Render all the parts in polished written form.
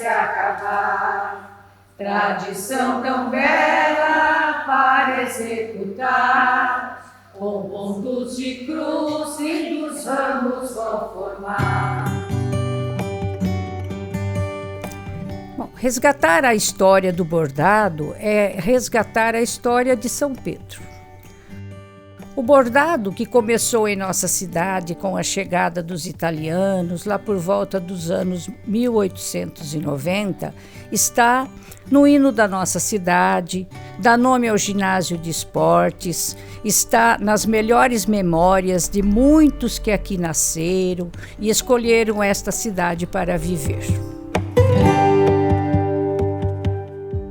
se acabar. Tradição tão bela para executar, com pontos de cruz e dos ramos vão formar. Bom, resgatar a história do bordado é resgatar a história de São Pedro. O bordado, que começou em nossa cidade com a chegada dos italianos, lá por volta dos anos 1890, está no hino da nossa cidade, dá nome ao ginásio de esportes, está nas melhores memórias de muitos que aqui nasceram e escolheram esta cidade para viver.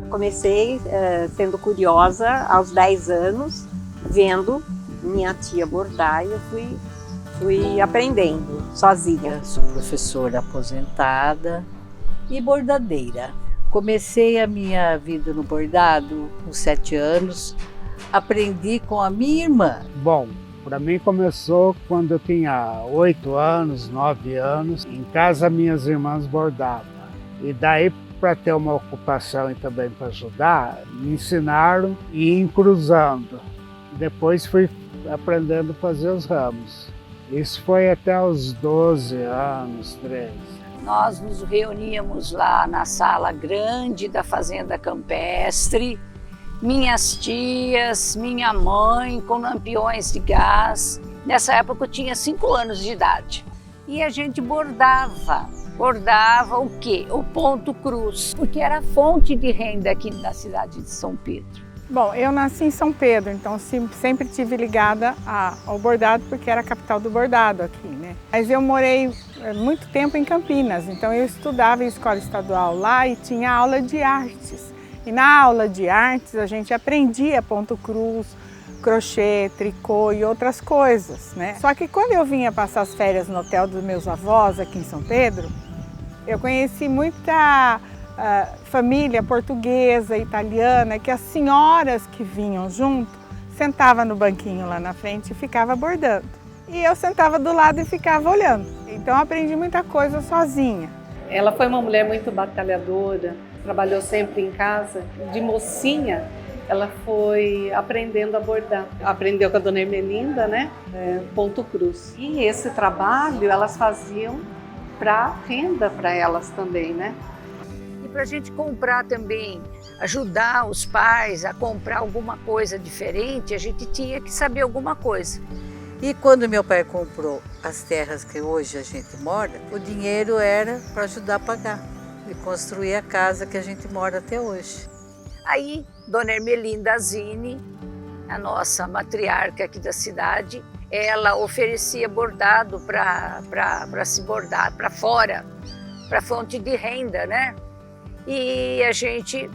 Comecei sendo curiosa aos 10 anos, vendo minha tia bordar, e eu fui aprendendo sozinha. Eu sou professora aposentada e bordadeira. Comecei a minha vida no bordado com 7 anos, aprendi com a minha irmã. Bom, para mim começou quando eu tinha 8 anos, 9 anos. Em casa minhas irmãs bordavam. E daí, para ter uma ocupação e também para ajudar, me ensinaram e ir cruzando. Depois fui aprendendo a fazer os ramos. Isso foi até os 12 anos, 13. Nós nos reuníamos lá na sala grande da Fazenda Campestre, minhas tias, minha mãe com lampiões de gás. Nessa época eu tinha 5 anos de idade. E a gente bordava. Bordava o quê? O ponto cruz, porque era a fonte de renda aqui na cidade de São Pedro. Bom, eu nasci em São Pedro, então sempre estive ligada ao bordado, porque era a capital do bordado aqui, né? Mas eu morei muito tempo em Campinas, então eu estudava em escola estadual lá e tinha aula de artes. E na aula de artes a gente aprendia ponto cruz, crochê, tricô e outras coisas, né? Só que quando eu vinha passar as férias no hotel dos meus avós aqui em São Pedro, eu conheci muita família portuguesa, italiana, que as senhoras que vinham junto sentavam no banquinho lá na frente e ficava bordando. E eu sentava do lado e ficava olhando. Então eu aprendi muita coisa sozinha. Ela foi uma mulher muito batalhadora, trabalhou sempre em casa. De mocinha, ela foi aprendendo a bordar. Aprendeu com a dona Ermelinda, né? Ponto cruz. E esse trabalho elas faziam para renda para elas também, né? Para a gente comprar também, ajudar os pais a comprar alguma coisa diferente, a gente tinha que saber alguma coisa. E quando meu pai comprou as terras que hoje a gente mora, o dinheiro era para ajudar a pagar e construir a casa que a gente mora até hoje. Aí, dona Ermelinda Zini, a nossa matriarca aqui da cidade, ela oferecia bordado para se bordar para fora, para fonte de renda, né? E a gente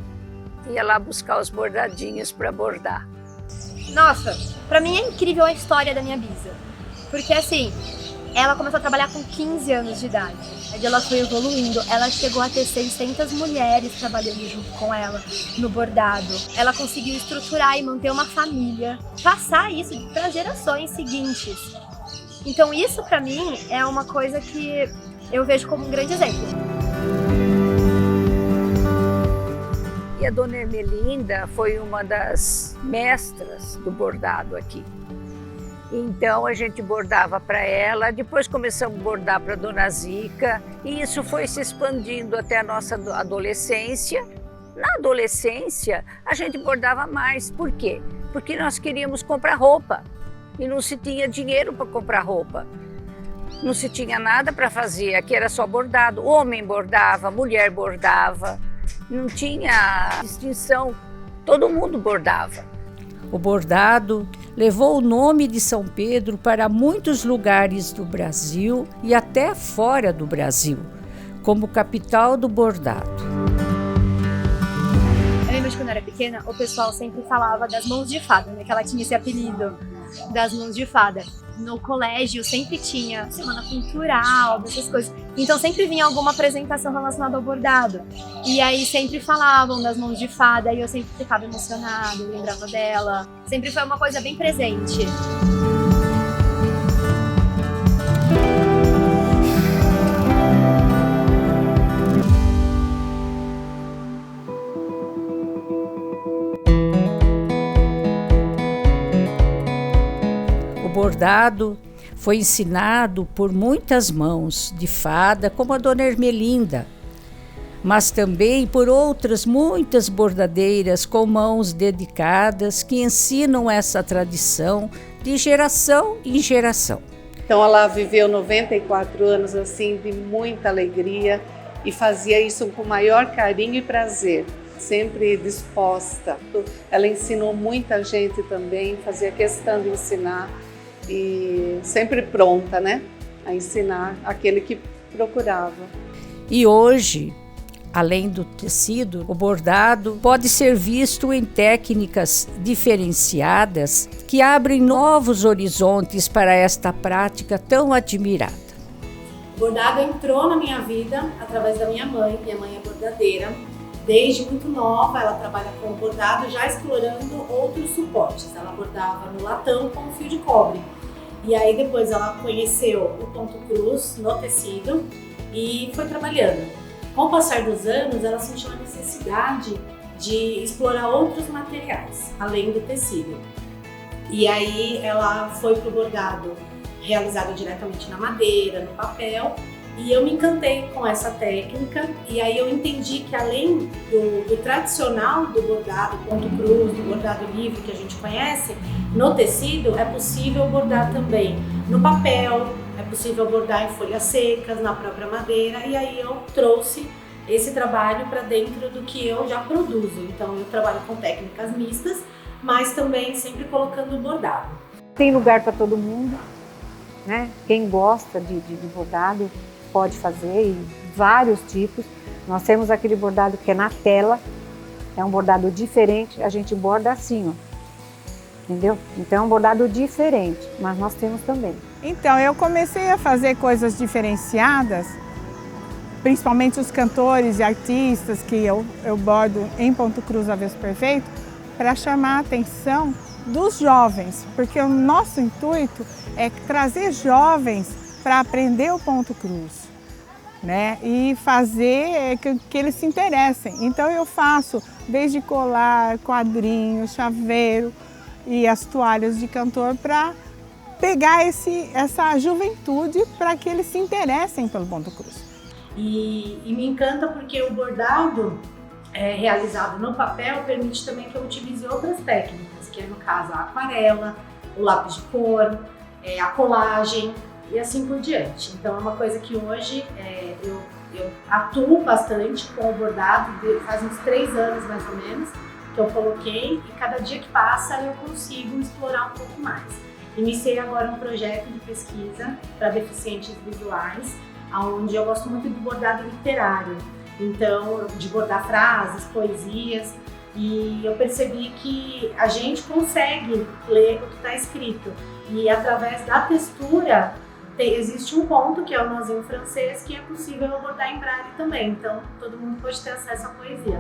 ia lá buscar os bordadinhos para bordar. Nossa, pra mim é incrível a história da minha bisa. Porque assim, ela começou a trabalhar com 15 anos de idade. Aí ela foi evoluindo, ela chegou a ter 600 mulheres trabalhando junto com ela no bordado. Ela conseguiu estruturar e manter uma família, passar isso para gerações seguintes. Então isso pra mim é uma coisa que eu vejo como um grande exemplo. E a dona Ermelinda foi uma das mestras do bordado aqui. Então a gente bordava para ela, depois começamos a bordar para a dona Zica, e isso foi se expandindo até a nossa adolescência. Na adolescência a gente bordava mais, por quê? Porque nós queríamos comprar roupa e não se tinha dinheiro para comprar roupa. Não se tinha nada para fazer, aqui era só bordado. Homem bordava, mulher bordava. Não tinha distinção, todo mundo bordava. O bordado levou o nome de São Pedro para muitos lugares do Brasil e até fora do Brasil, como capital do bordado. Eu lembro de quando eu era pequena, o pessoal sempre falava das mãos de fada, né? Que ela tinha esse apelido das mãos de fada. No colégio sempre tinha semana cultural, dessas coisas. Então sempre vinha alguma apresentação relacionada ao bordado. E aí sempre falavam das mãos de fada e eu sempre ficava emocionada, eu lembrava dela. Sempre foi uma coisa bem presente. bordado foi ensinado por muitas mãos de fada, como a Dona Ermelinda, mas também por outras muitas bordadeiras com mãos dedicadas que ensinam essa tradição de geração em geração. Então ela viveu 94 anos assim de muita alegria e fazia isso com o maior carinho e prazer, sempre disposta. Ela ensinou muita gente também, fazia questão de ensinar e sempre pronta, né, a ensinar aquele que procurava. E hoje, além do tecido, o bordado pode ser visto em técnicas diferenciadas que abrem novos horizontes para esta prática tão admirada. O bordado entrou na minha vida através da minha mãe. Minha mãe é bordadeira. Desde muito nova, ela trabalha com bordado, já explorando outros suportes. Ela bordava no latão com fio de cobre. E aí depois ela conheceu o ponto cruz no tecido e foi trabalhando. Com o passar dos anos, ela sentiu a necessidade de explorar outros materiais, além do tecido. E aí ela foi para o bordado realizado diretamente na madeira, no papel, e eu me encantei com essa técnica. E aí eu entendi que além do tradicional do bordado ponto cruz, do bordado livre que a gente conhece, no tecido é possível bordar também no papel, é possível bordar em folhas secas, na própria madeira, e aí eu trouxe esse trabalho para dentro do que eu já produzo. Então eu trabalho com técnicas mistas, mas também sempre colocando o bordado. Tem lugar para todo mundo, né? Quem gosta de bordado pode fazer, e vários tipos. Nós temos aquele bordado que é na tela, é um bordado diferente, a gente borda assim, ó. Entendeu? Então é um bordado diferente, mas nós temos também. Então, eu comecei a fazer coisas diferenciadas, principalmente os cantores e artistas que eu bordo em ponto cruz avesso perfeito, para chamar a atenção dos jovens, porque o nosso intuito é trazer jovens para aprender o ponto cruz, né? E fazer que eles se interessem. Então eu faço desde colar, quadrinho, chaveiro e as toalhas de cantor para pegar essa juventude para que eles se interessem pelo ponto cruz. E me encanta porque o bordado realizado no papel permite também que eu utilize outras técnicas, que é no caso a aquarela, o lápis de cor, a colagem e assim por diante. Então é uma coisa que hoje eu atuo bastante com o bordado, faz uns 3 anos mais ou menos, que eu coloquei, e cada dia que passa eu consigo explorar um pouco mais. Iniciei agora um projeto de pesquisa para deficientes visuais, onde eu gosto muito do bordado literário, então de bordar frases, poesias, e eu percebi que a gente consegue ler o que está escrito, e através da textura existe um ponto, que é o nozinho francês, que é possível eu bordar em braille também, então todo mundo pode ter acesso à poesia.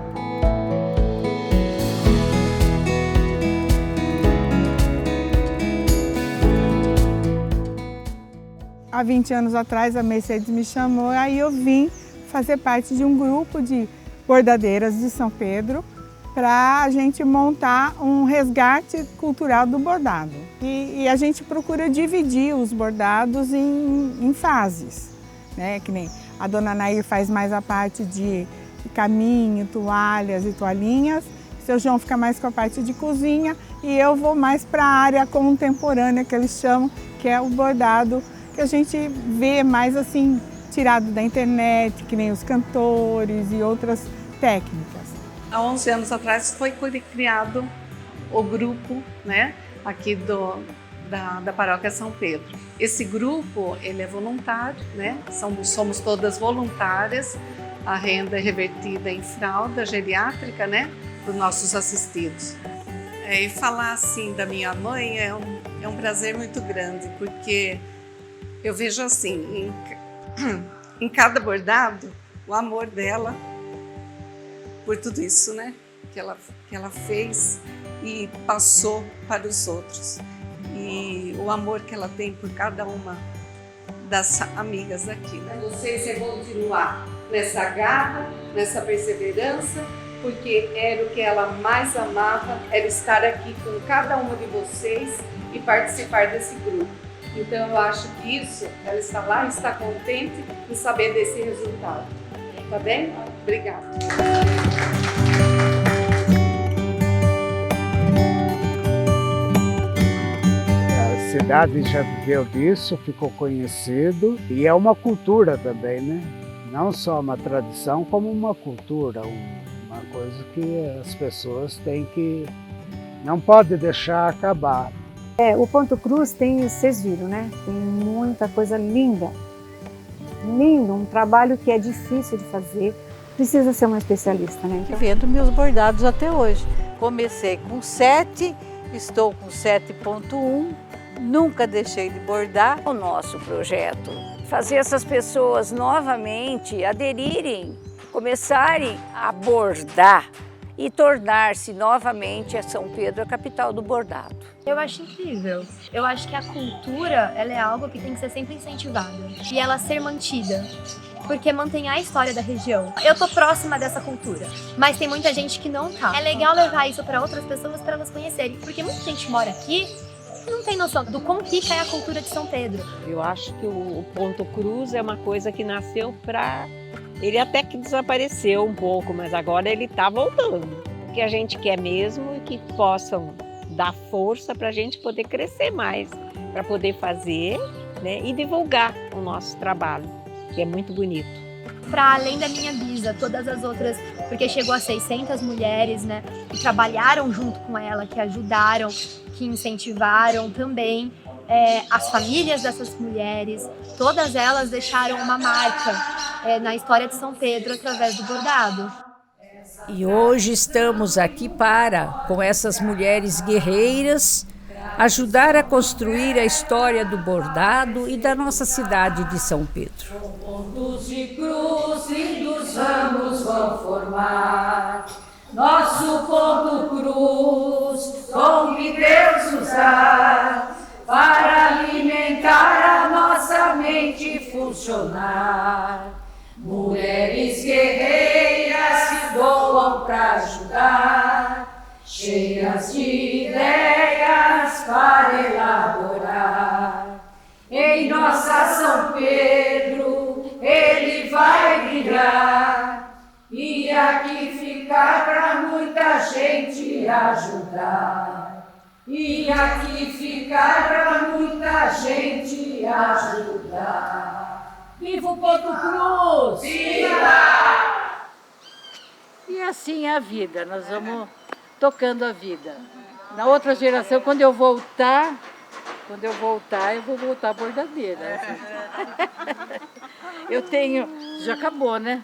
Há 20 anos atrás a Mercedes me chamou, aí eu vim fazer parte de um grupo de bordadeiras de São Pedro para a gente montar um resgate cultural do bordado. E a gente procura dividir os bordados em fases, né? Que nem a dona Nair faz mais a parte de caminho, toalhas e toalhinhas, seu João fica mais com a parte de cozinha e eu vou mais para a área contemporânea, que eles chamam, que é o bordado que a gente vê mais assim, tirado da internet, que nem os cantores e outras técnicas. Há 11 anos atrás foi criado o grupo, né, aqui da Paróquia São Pedro. Esse grupo, ele é voluntário, né? Somos todas voluntárias. A renda é revertida em fralda geriátrica, né, para os nossos assistidos. E falar assim da minha mãe é um prazer muito grande, porque eu vejo assim, em cada bordado, o amor dela por tudo isso, né, que ela fez e passou para os outros. E o amor que ela tem por cada uma das amigas aqui, né? Vocês vão continuar nessa garra, nessa perseverança, porque era o que ela mais amava, era estar aqui com cada uma de vocês e participar desse grupo. Então eu acho que isso, ela está lá e está contente em saber desse resultado. Tá bem? Obrigada. A cidade já viveu disso, ficou conhecido e é uma cultura também, né? Não só uma tradição, como uma cultura, uma coisa que as pessoas têm que... não pode deixar acabar. O Ponto Cruz tem, vocês viram, né? Tem muita coisa linda. Lindo, um trabalho que é difícil de fazer. Precisa ser uma especialista, né? Então... Vendo meus bordados até hoje. Comecei com 7, estou com 7.1, nunca deixei de bordar. O nosso projeto, fazer essas pessoas novamente aderirem, começarem a bordar e tornar-se novamente a São Pedro a capital do bordado. Eu acho incrível. Eu acho que a cultura, ela é algo que tem que ser sempre incentivada e ela ser mantida, porque mantém a história da região. Eu tô próxima dessa cultura, mas tem muita gente que não tá. É legal levar isso para outras pessoas para elas conhecerem, porque muita gente mora aqui e não tem noção do quão rica é a cultura de São Pedro. Eu acho que o Ponto Cruz é uma coisa que nasceu para... Ele até que desapareceu um pouco, mas agora ele está voltando. O que a gente quer mesmo é que possam dar força para a gente poder crescer mais, para poder fazer, né, e divulgar o nosso trabalho, que é muito bonito. Para além da minha bisa, todas as outras, porque chegou a 600 mulheres, né, que trabalharam junto com ela, que ajudaram, que incentivaram também. As famílias dessas mulheres, todas elas deixaram uma marca na história de São Pedro através do bordado. E hoje estamos aqui para, com essas mulheres guerreiras, ajudar a construir a história do bordado e da nossa cidade de São Pedro. Pontos de cruz e dos ramos vão formar nosso ponto cruz, com que Deus usar para alimentar a nossa mente funcionar. Mulheres guerreiras se doam para ajudar, cheias de ideias para elaborar. Em nossa São Pedro ele vai brilhar e aqui ficar para muita gente ajudar. E aqui ficar para muita gente ajudar. Viva o Ponto Cruz! Viva! E assim é a vida, nós vamos tocando a vida. Na outra geração, quando eu voltar, eu vou voltar bordadeira. Eu tenho, já acabou, né?